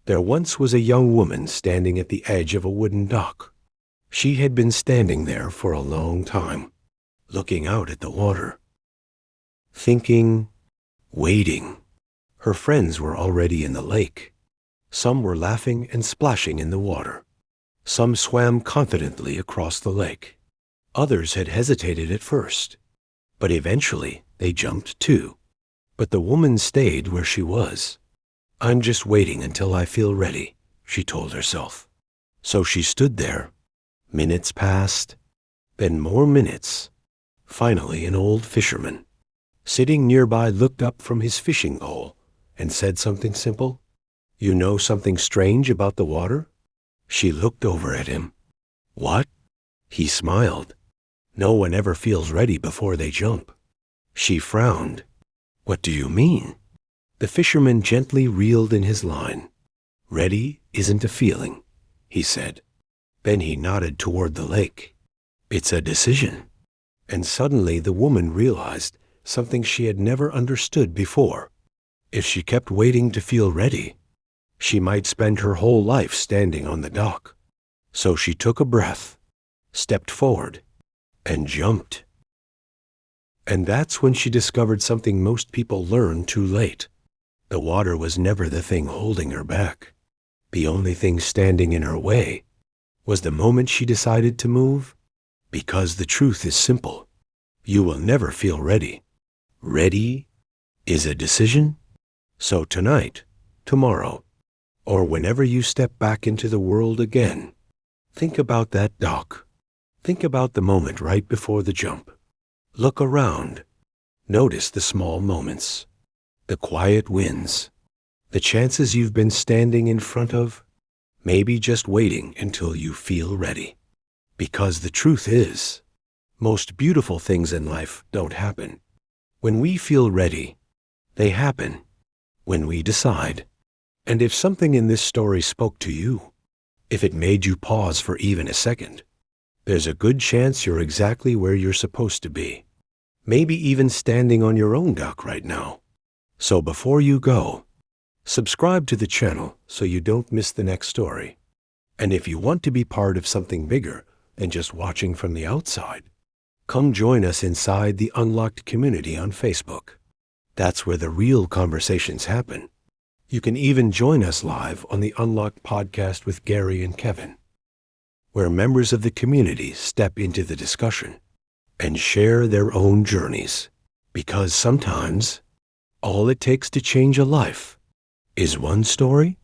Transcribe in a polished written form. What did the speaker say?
There once was a young woman standing at the edge of a wooden dock. She had been standing there for a long time, looking out at the water, thinking, waiting. Her friends were already in the lake. Some were laughing and splashing in the water. Some swam confidently across the lake. Others had hesitated at first, but eventually they jumped too. But the woman stayed where she was. "I'm just waiting until I feel ready," she told herself. So she stood there. Minutes passed, then more minutes. Finally, an old fisherman, sitting nearby, looked up from his fishing pole and said something simple. "You know something strange about the water?" She looked over at him. "What?" He smiled. "No one ever feels ready before they jump." She frowned. "What do you mean?" The fisherman gently reeled in his line. "Ready isn't a feeling," he said. Then he nodded toward the lake. "It's a decision." And suddenly the woman realized something she had never understood before. If she kept waiting to feel ready, she might spend her whole life standing on the dock. So she took a breath, stepped forward, and jumped. And that's when she discovered something most people learn too late. The water was never the thing holding her back. The only thing standing in her way was the moment she decided to move. Because the truth is simple. You will never feel ready. Ready is a decision. So tonight, tomorrow, or whenever you step back into the world again, think about that dock. Think about the moment right before the jump. Look around. Notice the small moments, the quiet wins, the chances you've been standing in front of, maybe just waiting until you feel ready. Because the truth is, most beautiful things in life don't happen when we feel ready. They happen when we decide. And if something in this story spoke to you, if it made you pause for even a second, there's a good chance you're exactly where you're supposed to be. Maybe even standing on your own dock right now. So before you go, subscribe to the channel so you don't miss the next story. And if you want to be part of something bigger than just watching from the outside, come join us inside the Unlocked community on Facebook. That's where the real conversations happen. You can even join us live on the Unlocked podcast with Gary and Kevin, where members of the community step into the discussion and share their own journeys. Because sometimes all it takes to change a life is one story